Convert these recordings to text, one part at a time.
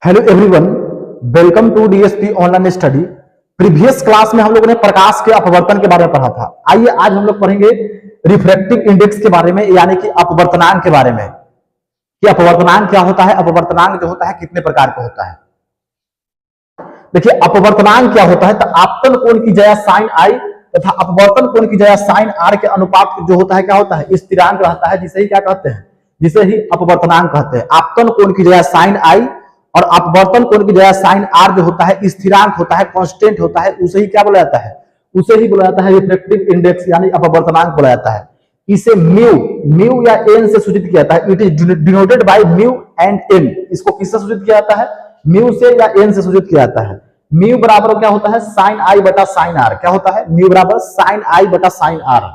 Hello everyone, welcome to DSP online study. Previous class में हम लोगों ने प्रकाश के अपवर्तन के बारे में पढ़ा था। आइए आज हम लोग पढ़ेंगे रिफ्रैक्टिव इंडेक्स के बारे में, यानी कि अपवर्तनांक के बारे में कि अपवर्तनांक क्या होता है, अपवर्तनांक जो होता है कितने प्रकार का होता है। देखिए अपवर्तनांक क्या होता है, तो आपतन कोण की जगह साइन आई तथा अपवर्तन कोण की जगह साइन आर के अनुपात जो होता है क्या होता है, स्थिरांक रहता है, जिसे ही क्या कहते हैं, जिसे ही अपवर्तनांक कहते हैं। आपतन कोण की जगह साइन आई और अपवर्तन कोण की जगह साइन आर जो होता है स्थिरांक होता है, कांस्टेंट होता है, उसे ही क्या बोला जाता है, उसे ही बोला जाता है रिफ्रैक्टिव इंडेक्स यानी अपवर्तनांक बोला जाता है। इसे म्यू या एन से सूचित किया जाता है। It is denoted by mu and N. इसको किससे सूचित किया जाता है, म्यू से या एन से सूचित किया जाता है। म्यू बराबर क्या होता है, साइन आई बटा साइन आर। क्या होता है, म्यू बराबर साइन आई बटा साइन आर।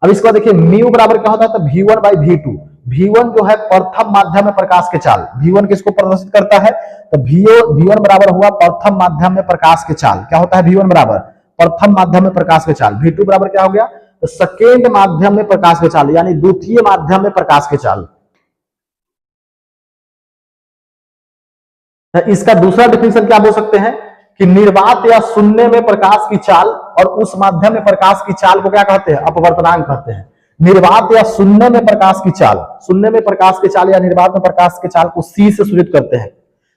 अब इसके बाद देखिए म्यू बराबर क्या होता है, तो V1 बाई V2। V1 जो है प्रथम माध्यम में प्रकाश के चाल। V1 किसको प्रदर्शित करता है, तो V1 बराबर हुआ प्रथम माध्यम में प्रकाश के चाल। क्या होता है, V1 बराबर प्रथम माध्यम में प्रकाश के चाल। V2 बराबर क्या हो गया, तो सेकेंड माध्यम में प्रकाश के चाल, यानी द्वितीय माध्यम में प्रकाश के चाल। इसका दूसरा डिफिनेशन क्या बोल सकते हैं कि निर्वात या शून्य में प्रकाश की चाल और उस माध्यम में प्रकाश की चाल को क्या कहते हैं, अपवर्तनांक कहते हैं। निर्वात या शून्य में प्रकाश की चाल, शून्य में प्रकाश की चाल या निर्वात में प्रकाश की चाल को सी से सूचित करते हैं।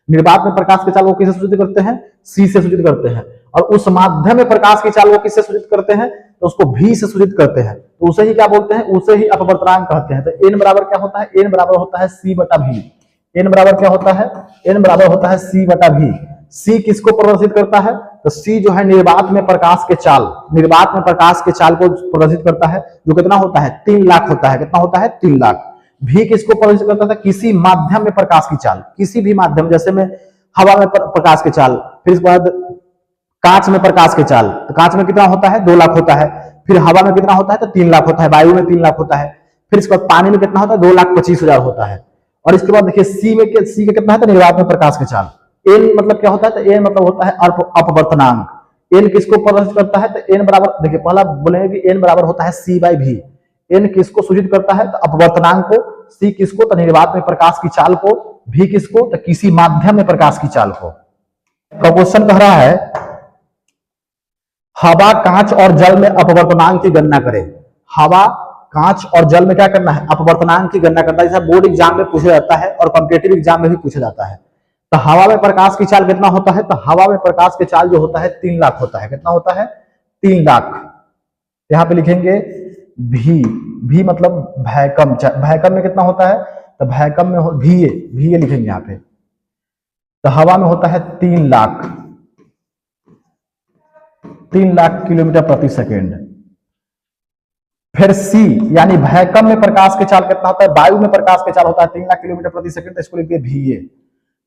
निर्वात में प्रकाश की चाल को किससे सूचित करते हैं, सी से सूचित करते हैं। और उस माध्यम में प्रकाश की चाल को किससे सूचित करते हैं, तो उसको भी से सूचित करते हैं। तो उसे ही क्या बोलते हैं, उसे ही अपवर्तनांक कहते हैं। तो एन बराबर क्या होता है, एन बराबर होता है सी बटा भी। एन बराबर क्या होता है, एन बराबर होता है सी बटा भी। सी किसको प्रदर्शित करता है, तो सी जो है निर्वात में प्रकाश के चाल, निर्वात में प्रकाश के चाल को प्रदर्शित करता है, जो कितना होता है, 3 लाख होता है। कितना होता है, 3 लाख। भी किसको प्रदर्शित करता था, किसी माध्यम में प्रकाश की चाल, किसी भी माध्यम, जैसे में हवा में प्रकाश के चाल, फिर इसके बाद कांच में प्रकाश के चाल। तो कांच में कितना होता है, 2 लाख होता है। फिर हवा में कितना होता है, तो 3 लाख होता है। वायु में 3 लाख होता है। फिर इसके बाद पानी में कितना होता है, 2,25,000 होता है। और इसके बाद देखिए सी में कितना है, तो निर्वात में प्रकाश के चाल। एन मतलब क्या होता है, तो एन मतलब होता है अपवर्तनांक। एन किसको प्रदर्शित करता है, तो एन बराबर, देखिए पहला बोलेंगे कि एन बराबर होता है सी बाई भी। एन किसको सूचित करता है, तो अपवर्तनांक को। सी किसको, तो निर्वात में प्रकाश की चाल को। भी किसको, तो किसी माध्यम में प्रकाश की चाल को। क्वेश्चन कह रहा है हवा, कांच और जल में अपवर्तनांक की गणना करें। हवा, कांच और जल में क्या करना है, अपवर्तनांक की गणना करना है। जैसा बोर्ड एग्जाम में पूछा जाता है और कॉम्पिटेटिव एग्जाम में भी पूछा जाता है। तो हवा में प्रकाश की चाल कितना होता है, तो हवा में प्रकाश की चाल जो होता है 3 लाख होता है। कितना होता है, 3 लाख। यहां पे लिखेंगे भी मतलब भैकम। भैकम में कितना होता है, तो भैकम में भी लिखेंगे यहाँ पे। तो हवा में होता है 3 लाख, 3 लाख किलोमीटर प्रति सेकेंड। फिर सी यानी भैकम में प्रकाश की चाल कितना होता है, वायु में प्रकाश की चाल होता है 3 लाख किलोमीटर प्रति सेकंड, तो इसको लिखिए भी।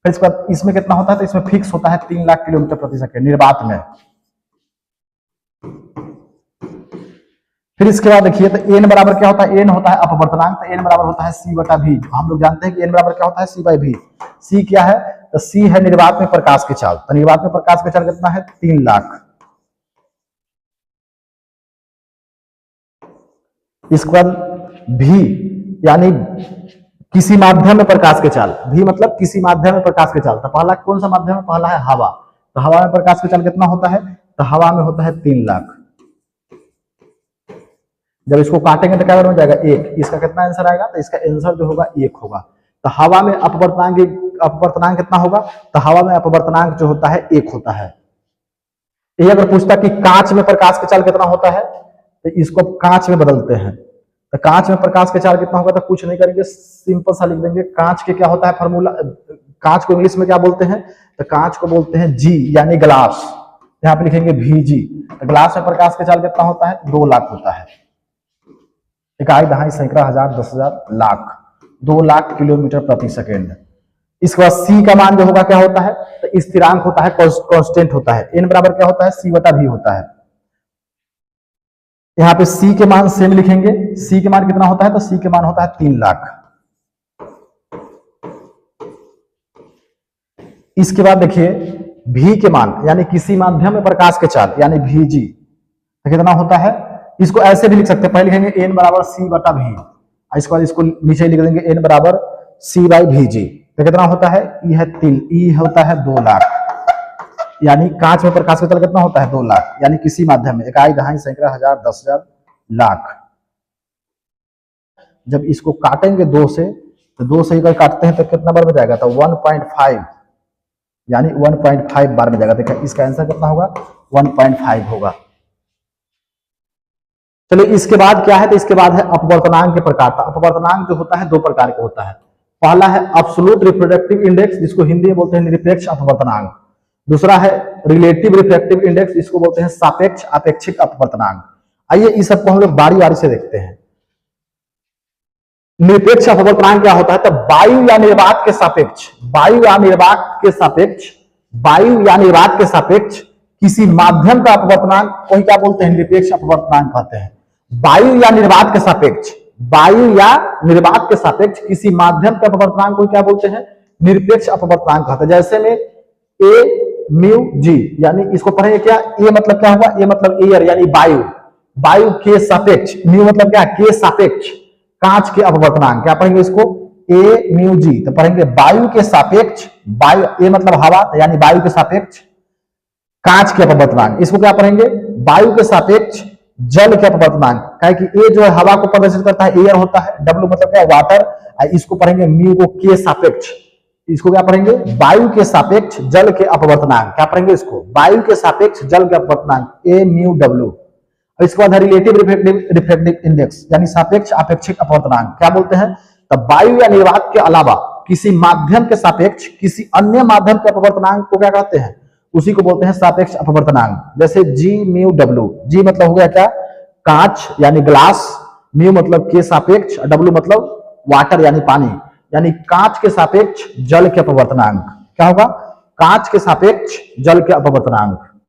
फिर इसके बाद इसमें कितना होता है, तो इसमें फिक्स होता है 3 लाख किलोमीटर प्रति सेकंड निर्वात में। फिर इसके बाद देखिए तो एन बराबर क्या होता है, एन होता है अपवर्तनांक। तो एन बराबर होता है सी बटा भी। हम लोग जानते हैं कि एन बराबर क्या होता है, सी बाई भी। सी क्या है, तो सी है निर्वात में प्रकाश की चाल। तो निर्वात में प्रकाश की चाल कितना है, 3 लाख। इसके बाद भी यानी किसी माध्यम में प्रकाश के चाल। भी मतलब किसी माध्यम में प्रकाश के चाल। तो पहला कौन सा माध्यम है, पहला है हवा। तो हवा में प्रकाश के चाल कितना होता है, तो हवा में होता है 3 लाख। जब इसको काटेंगे तो क्या बन जाएगा, 1। इसका कितना आंसर आएगा, तो इसका आंसर जो होगा 1 होगा। तो हवा में अपवर्तनांक कितना होगा, तो हवा में अपवर्तनांक जो होता है 1 होता है। ये अगर पूछता कि कांच में प्रकाश के चाल कितना होता है, तो इसको कांच में बदलते हैं। तो कांच में प्रकाश के चाल कितना होगा, तो कुछ नहीं करेंगे, सिंपल सा लिख देंगे। कांच के क्या होता है फॉर्मूला, कांच को इंग्लिश में क्या बोलते हैं, तो कांच को बोलते हैं जी यानी ग्लास। यहाँ पे लिखेंगे VG। तो ग्लास में प्रकाश के चाल कितना होता है, 2 लाख होता है। इकाई, दहाई, सैकड़ा, हजार, 10,000, लाख। 2 लाख किलोमीटर प्रति सेकेंड। इसके बाद सी का मान जो होगा क्या होता है, तो स्थिरांक होता है, कांस्टेंट होता है। एन बराबर क्या होता है, सी बटा भी होता है। यहाँ पे सी के मान सेम लिखेंगे। सी के मान कितना होता है, तो सी के मान होता है 3 लाख। इसके बाद देखिए भी के मान यानी किसी माध्यम में प्रकाश के चाल यानी VG तो कितना होता है। इसको ऐसे भी लिख सकते हैं, पहले लिखेंगे एन बराबर सी बटा भी। इसके बाद इसको नीचे लिख देंगे एन बराबर सी बाई VG। तो कितना होता है, ई है 3, ई होता है 2 लाख, यानी कांच में प्रकाश का चल कितना होता है 2 लाख, यानी किसी माध्यम में इकाई, दहाई, सैकड़ा, हजार, 10,000, लाख। जब इसको काटेंगे 2 से, तो 2 से अगर काटते हैं तो कितना बार में जाएगा, तो 1.5, यानी 1.5 बार में जाएगा। देखिए इसका आंसर कितना होगा, 1.5 होगा। चलिए इसके बाद क्या है, तो इसके बाद है अपवर्तनांक के प्रकार। अपवर्तनांक जो होता है 2 प्रकार का होता है। पहला है एब्सोल्यूट रिफ्रैक्टिव इंडेक्स, जिसको हिंदी में बोलते हैं निरपेक्ष अपवर्तनांक। दूसरा है रिलेटिव रिफ्रैक्टिव इंडेक्स, जिसको बोलते हैं सापेक्ष अपेक्षिक अपवर्तनांक। आइए इस सबको हम लोग बारी बारी से देखते हैं। निरपेक्ष अपवर्तनांक क्या होता है, तो वायु या निर्वात के सापेक्ष, वायु या निर्वात के सापेक्ष, वायु या निर्वात के सापेक्ष किसी माध्यम का अपवर्तनांक को ही क्या बोलते हैं, निरपेक्ष अपवर्तनांक कहते हैं। वायु या निर्वात के सापेक्ष, वायु या निर्वात के सापेक्ष किसी माध्यम के अपवर्तनांक को क्या बोलते हैं, निरपेक्ष अपवर्तनांक कहते हैं। जैसे में ए म्यू जी, यानी इसको पढ़ेंगे क्या, ए मतलब क्या हुआ, ए मतलब एयर यानी वायु, वायु के सापेक्ष, म्यू मतलब क्या, के सापेक्ष कांच के अपवर्तनांक, क्या पढ़ेंगे इसको, ए म्यू जी। तो पढ़ेंगे वायु के सापेक्ष, वायु ए मतलब हवा, यानी वायु के सापेक्ष कांच के अपवर्तनांक। इसको क्या पढ़ेंगे, वायु के सापेक्ष जल के अपवर्तनांक, क्या कि ए जो है हवा को प्रदर्शित करता है, एयर होता है, डब्ल्यू मतलब क्या वाटर। इसको पढ़ेंगे म्यू को के सापेक्ष, इसको क्या पढ़ेंगे, वायु के सापेक्ष जल के अपवर्तनांक। क्या पढ़ेंगे इसको, वायु के सापेक्ष जल के अपवर्तनांक, ए म्यू डब्ल्यू। इसके बाद है रिलेटिव रिफ्रैक्टिव इंडेक्स, यानी सापेक्ष अपेक्षिक अपवर्तनांक। क्या बोलते हैं, तब वायु या निर्वात के अलावा किसी माध्यम के सापेक्ष किसी अन्य माध्यम के अपवर्तनांक को क्या कहते हैं, उसी को बोलते हैं सापेक्ष अपवर्तनांक। जैसे जी म्यू डब्ल्यू, जी मतलब हो गया क्या, कांच यानी ग्लास, म्यू मतलब के सापेक्ष, डब्ल्यू मतलब वाटर यानी पानी, यानी कांच के सापेक्ष जल के अपवर्तनांक। क्या होगा, कांच के सापेक्ष जल के अपवर्तनांक।